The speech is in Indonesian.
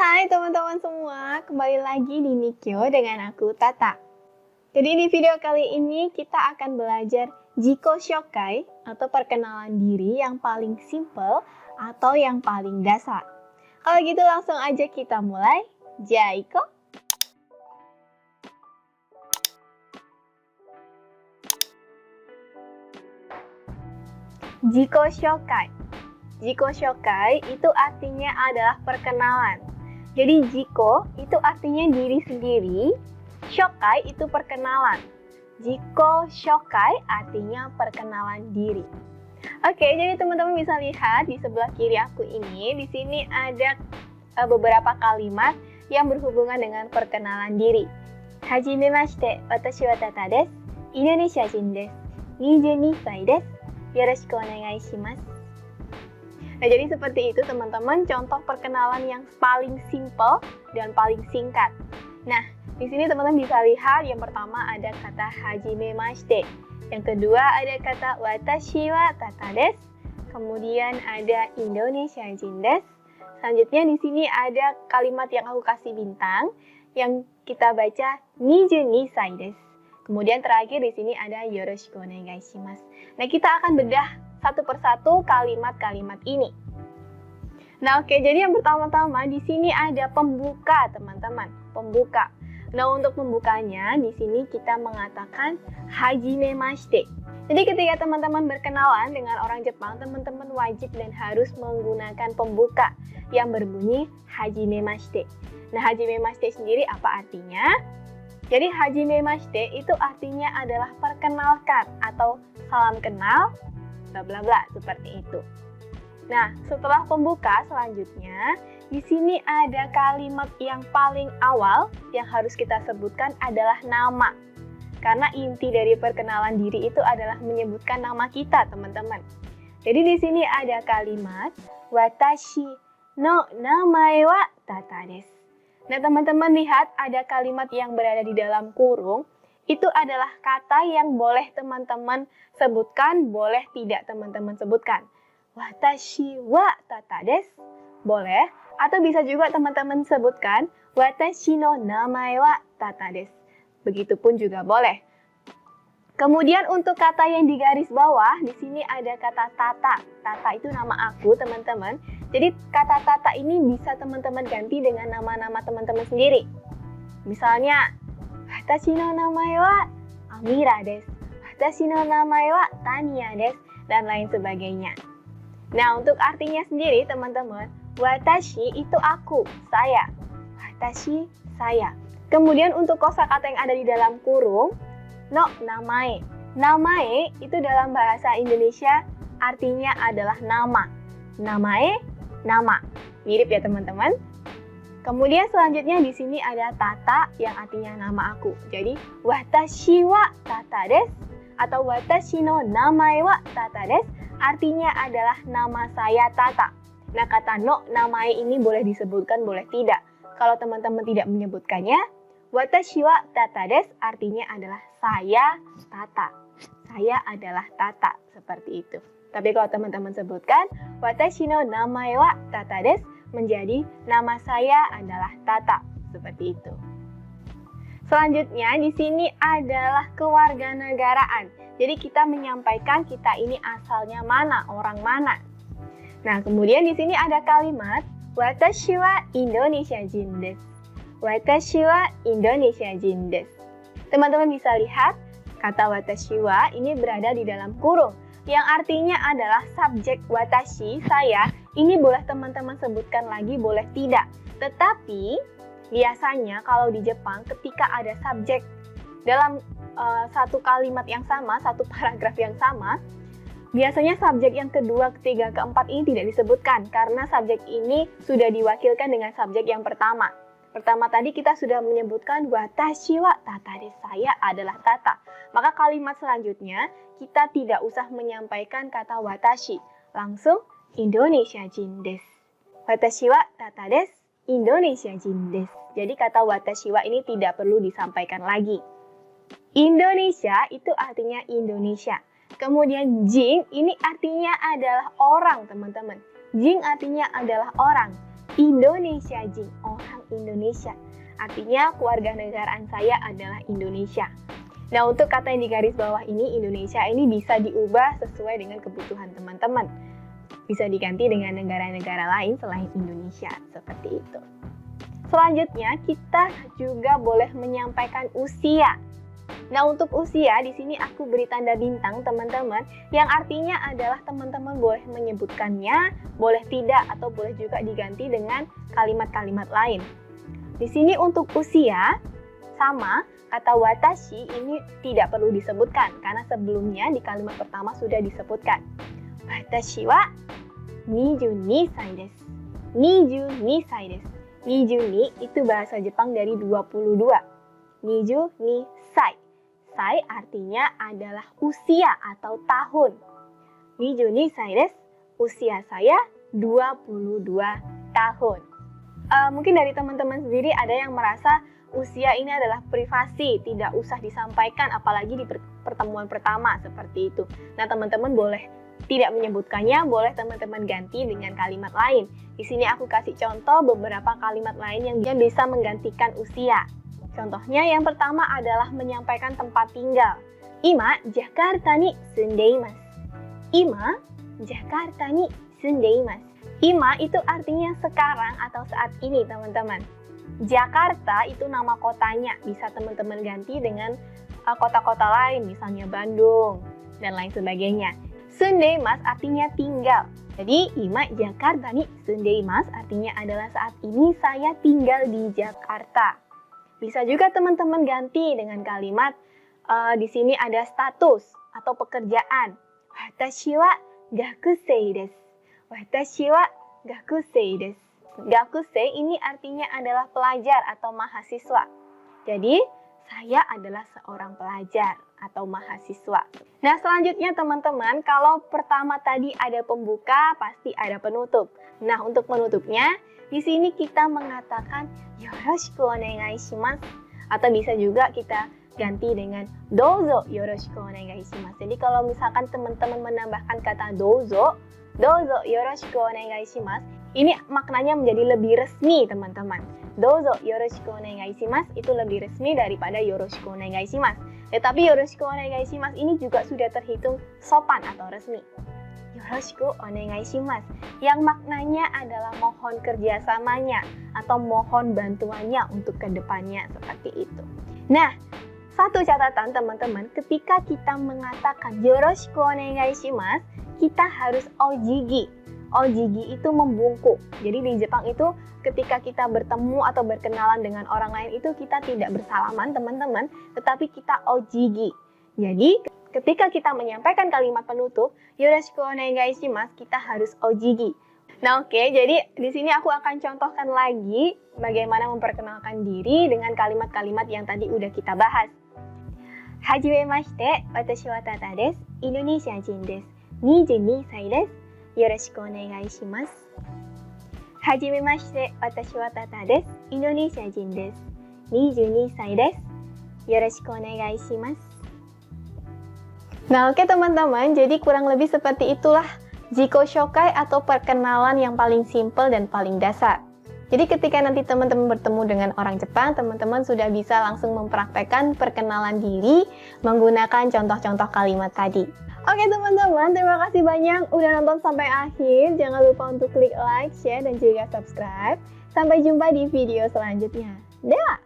Hai teman-teman semua, kembali lagi di Nikyo dengan aku Tata. Jadi di video kali ini kita akan belajar Jiko Shokai atau perkenalan diri yang paling simple atau yang paling dasar. Kalau gitu langsung aja kita mulai. Jaiko. Jiko Shokai. Jiko Shokai itu artinya adalah perkenalan. Jadi Jiko itu artinya diri sendiri, Shokai itu perkenalan. Jiko Shokai artinya perkenalan diri. Oke, jadi teman-teman bisa lihat di sebelah kiri aku ini, di sini ada beberapa kalimat yang berhubungan dengan perkenalan diri. Hajimemashite, watashi wa Tata desu. Indonesia jin desu. 22 歳desu. Yoroshiku onegai shimasu. Nah, jadi seperti itu teman-teman, contoh perkenalan yang paling simple dan paling singkat. Nah, di sini teman-teman bisa lihat yang pertama ada kata hajimemashite. Yang kedua ada kata watashi wa Tata desu. Kemudian ada Indonesia jin desu. Selanjutnya di sini ada kalimat yang aku kasih bintang yang kita baca 22 歳desu. Kemudian terakhir di sini ada yoroshiku onegai shimasu. Nah, kita akan bedah satu persatu kalimat-kalimat ini. Nah, oke, jadi yang pertama-tama di sini ada pembuka, teman-teman. Pembuka. Nah, untuk pembukanya di sini kita mengatakan hajimemashite. Jadi ketika teman-teman berkenalan dengan orang Jepang, teman-teman wajib dan harus menggunakan pembuka yang berbunyi hajimemashite. Nah, hajimemashite sendiri apa artinya? Jadi hajimemashite itu artinya adalah perkenalkan atau salam kenal, bla bla bla, seperti itu. Nah, setelah pembuka selanjutnya, di sini ada kalimat yang paling awal yang harus kita sebutkan adalah nama. Karena inti dari perkenalan diri itu adalah menyebutkan nama kita, teman-teman. Jadi di sini ada kalimat watashi no namae wa Tata desu. Nah, teman-teman lihat ada kalimat yang berada di dalam kurung. Itu adalah kata yang boleh teman-teman sebutkan, boleh tidak teman-teman sebutkan. Watashi wa Tata desu, boleh. Atau bisa juga teman-teman sebutkan, watashi no namae wa Tata desu. Begitupun juga boleh. Kemudian untuk kata yang di garis bawah, di sini ada kata Tata. Tata itu nama aku, teman-teman. Jadi kata Tata ini bisa teman-teman ganti dengan nama-nama teman-teman sendiri. Misalnya, watashi no namae wa Amira desu. Watashi no namae wa Tania desu. Dan lain sebagainya. Nah, untuk artinya sendiri, teman-teman, watashi itu aku, saya. Watashi, saya. Kemudian untuk kosakata yang ada di dalam kurung, no namae. Namae itu dalam bahasa Indonesia artinya adalah nama. Namae, nama. Mirip ya, teman-teman? Kemudian selanjutnya di sini ada Tata yang artinya nama aku. Jadi watashi wa Tata desu atau watashi no namae wa Tata desu artinya adalah nama saya Tata. Nah, kata no namae ini boleh disebutkan, boleh tidak. Kalau teman-teman tidak menyebutkannya, watashi wa Tata desu artinya adalah saya Tata. Saya adalah Tata, seperti itu. Tapi kalau teman-teman sebutkan watashi no namae wa Tata desu menjadi nama saya adalah Tata, seperti itu. Selanjutnya di sini adalah kewarganegaraan. Jadi kita menyampaikan kita ini asalnya mana, orang mana. Nah, kemudian di sini ada kalimat watashi wa Indonesia jin desu. Watashi wa Indonesia jin desu. Teman-teman bisa lihat kata watashi wa ini berada di dalam kurung yang artinya adalah subjek watashi, saya. Ini boleh teman-teman sebutkan lagi, boleh tidak. Tetapi biasanya kalau di Jepang ketika ada subjek dalam satu kalimat yang sama, satu paragraf yang sama, biasanya subjek yang kedua, ketiga, keempat ini tidak disebutkan karena subjek ini sudah diwakilkan dengan subjek yang pertama. Pertama tadi kita sudah menyebutkan watashi wa Tata desu, saya adalah Tata. Maka kalimat selanjutnya kita tidak usah menyampaikan kata watashi, langsung Indonesia jin desu. Watashi wa Tata desu, Indonesia jin desu. Jadi kata watashi wa ini tidak perlu disampaikan lagi. Indonesia itu artinya Indonesia. Kemudian jin ini artinya adalah orang, teman-teman. Jin artinya adalah orang. Indonesia jin, orang Indonesia. Artinya kewarganegaraan saya adalah Indonesia. Nah, untuk kata yang di garis bawah ini, Indonesia ini bisa diubah sesuai dengan kebutuhan teman-teman. Bisa diganti dengan negara-negara lain selain Indonesia, seperti itu. Selanjutnya, kita juga boleh menyampaikan usia. Nah, untuk usia, di sini aku beri tanda bintang, teman-teman, yang artinya adalah teman-teman boleh menyebutkannya, boleh tidak, atau boleh juga diganti dengan kalimat-kalimat lain. Di sini untuk usia, sama, kata watashi ini tidak perlu disebutkan, karena sebelumnya di kalimat pertama sudah disebutkan. Watashi wa 22 sai desu. 22 sai desu. 22 itu bahasa Jepang dari 22. 22 sai. Sai artinya adalah usia atau tahun. 22 sai desu. Usia saya 22 tahun. Mungkin dari teman-teman sendiri ada yang merasa usia ini adalah privasi, tidak usah disampaikan apalagi di pertemuan pertama seperti itu. Nah, teman-teman boleh tidak menyebutkannya, boleh teman-teman ganti dengan kalimat lain. Di sini aku kasih contoh beberapa kalimat lain yang bisa menggantikan usia. Contohnya yang pertama adalah menyampaikan tempat tinggal. Ima Jakarta ni sundeimasu. Ima Jakarta ni sundeimasu. Ima itu artinya sekarang atau saat ini, teman-teman. Jakarta itu nama kotanya, bisa teman-teman ganti dengan kota-kota lain, misalnya Bandung, dan lain sebagainya. Sundeimasu artinya tinggal. Jadi, Ima Jakarta ni sundeimasu artinya adalah saat ini saya tinggal di Jakarta. Bisa juga teman-teman ganti dengan kalimat, di sini ada status atau pekerjaan. Watashi wa gakusei desu. Watashi wa gakusei desu. Gakusei ini artinya adalah pelajar atau mahasiswa. Jadi, saya adalah seorang pelajar atau mahasiswa. Nah, selanjutnya teman-teman, kalau pertama tadi ada pembuka, pasti ada penutup. Nah, untuk penutupnya, di sini kita mengatakan yoroshiku onegai shimasu. Atau bisa juga kita ganti dengan dozo yoroshiku onegai shimasu. Jadi, kalau misalkan teman-teman menambahkan kata dozo yoroshiku onegai shimasu, ini maknanya menjadi lebih resmi, teman-teman. Dozo yoroshiku onegai shimasu itu lebih resmi daripada yoroshiku onegai shimasu. Tetapi yoroshiku onegai shimasu ini juga sudah terhitung sopan atau resmi. Yoroshiku onegai shimasu yang maknanya adalah mohon kerjasamanya atau mohon bantuannya untuk kedepannya, seperti itu. Nah, satu catatan teman-teman, ketika kita mengatakan yoroshiku onegai shimasu, kita harus ojigi. Ojigi itu membungkuk. Jadi di Jepang itu ketika kita bertemu atau berkenalan dengan orang lain itu kita tidak bersalaman, teman-teman, tetapi kita ojigi. Jadi ketika kita menyampaikan kalimat penutup, yoroshiku onegai shimasu, kita harus ojigi. Nah, oke, jadi di sini aku akan contohkan lagi bagaimana memperkenalkan diri dengan kalimat-kalimat yang tadi udah kita bahas. Hajimemashite, watashi wa Tata desu. Indonesia jin desu. 22 歳です。よろしくお願いします。はじめまして、私はタタです。インドネシア人です。22 歳です。よろしくお願いします。Nah, oke teman-teman, jadi kurang lebih seperti itulah Jiko Shokai atau perkenalan yang paling simple dan paling dasar. Jadi ketika nanti teman-teman bertemu dengan orang Jepang, teman-teman sudah bisa langsung mempraktekkan perkenalan diri menggunakan contoh-contoh kalimat tadi. Oke teman-teman, terima kasih banyak udah nonton sampai akhir. Jangan lupa untuk klik like, share, dan juga subscribe. Sampai jumpa di video selanjutnya. Dah!